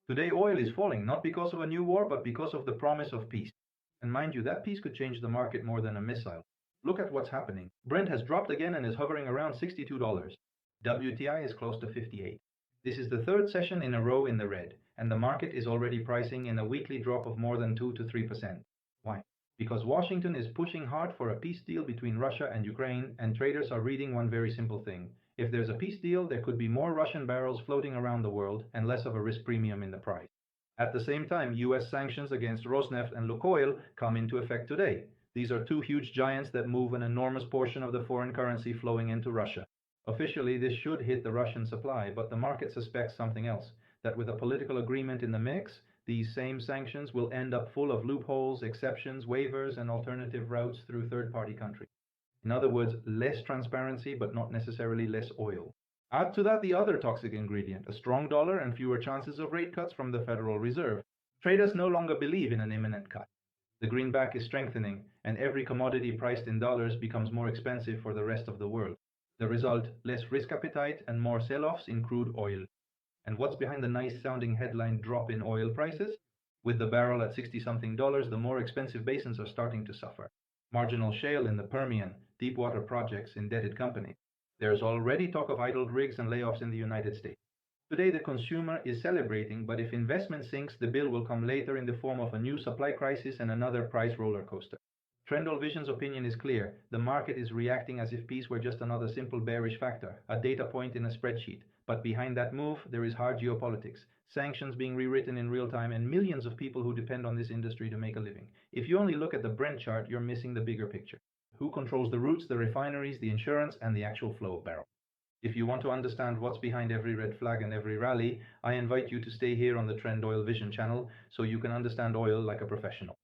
Today, oil is falling not because of a new war, but because of the promise of peace. And mind you, that peace could change the market more than a missile. Look at what's happening. Brent has dropped again and is hovering around $62. WTI is close to 58. This is the third session in a row in the red, and the market is already pricing in a weekly drop of more than 2 to 3%. Why? Because Washington is pushing hard for a peace deal between Russia and Ukraine, and traders are reading one very simple thing. If there's a peace deal, there could be more Russian barrels floating around the world and less of a risk premium in the price. At the same time, US sanctions against Rosneft and Lukoil come into effect today. These are two huge giants that move an enormous portion of the foreign currency flowing into Russia. Officially, this should hit the Russian supply, but the market suspects something else, that with a political agreement in the mix, these same sanctions will end up full of loopholes, exceptions, waivers, and alternative routes through third-party countries. In other words, less transparency, but not necessarily less oil. Add to that the other toxic ingredient, a strong dollar and fewer chances of rate cuts from the Federal Reserve. Traders no longer believe in an imminent cut. The greenback is strengthening, and every commodity priced in dollars becomes more expensive for the rest of the world. The result, less risk appetite and more sell-offs in crude oil. And what's behind the nice sounding headline drop in oil prices? With the barrel at 60 something dollars, the more expensive basins are starting to suffer. Marginal shale in the Permian, deep water projects, indebted companies. There's already talk of idled rigs and layoffs in the United States. Today, the consumer is celebrating, but if investment sinks, the bill will come later in the form of a new supply crisis and another price roller coaster. TrendOil Vision's opinion is clear. The market is reacting as if peace were just another simple bearish factor, a data point in a spreadsheet. But behind that move, there is hard geopolitics, sanctions being rewritten in real time, and millions of people who depend on this industry to make a living. If you only look at the Brent chart, you're missing the bigger picture. Who controls the routes, the refineries, the insurance, and the actual flow of barrels? If you want to understand what's behind every red flag and every rally, I invite you to stay here on the TrendOil Vision channel so you can understand oil like a professional.